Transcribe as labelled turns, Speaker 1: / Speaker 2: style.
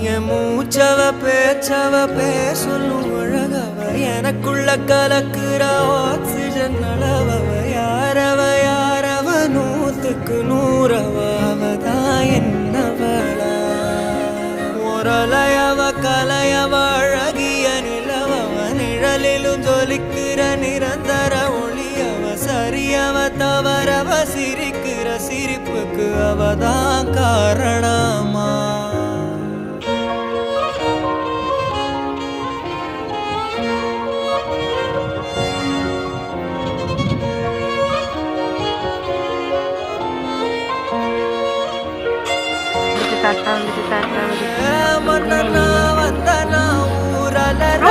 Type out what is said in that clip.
Speaker 1: என் மூச்சவ பேச்சவ பேசலும் அழகவ எனக்குள்ள கலக்குற ஆக்சிஜன் அளவவ யாரவ நூத்துக்கு நூறவ அவதான் என்னவளா முரலையவ கலையவ அழகிய நிலவவ நிழலிலும் ஜொலிக்கிற நிரந்தர ஒளியவ சரியவ தவறவ சிரிக்கிற சிரிப்புக்கு அவதான் காரணமா மன்னனா வந்தனா ஊரலர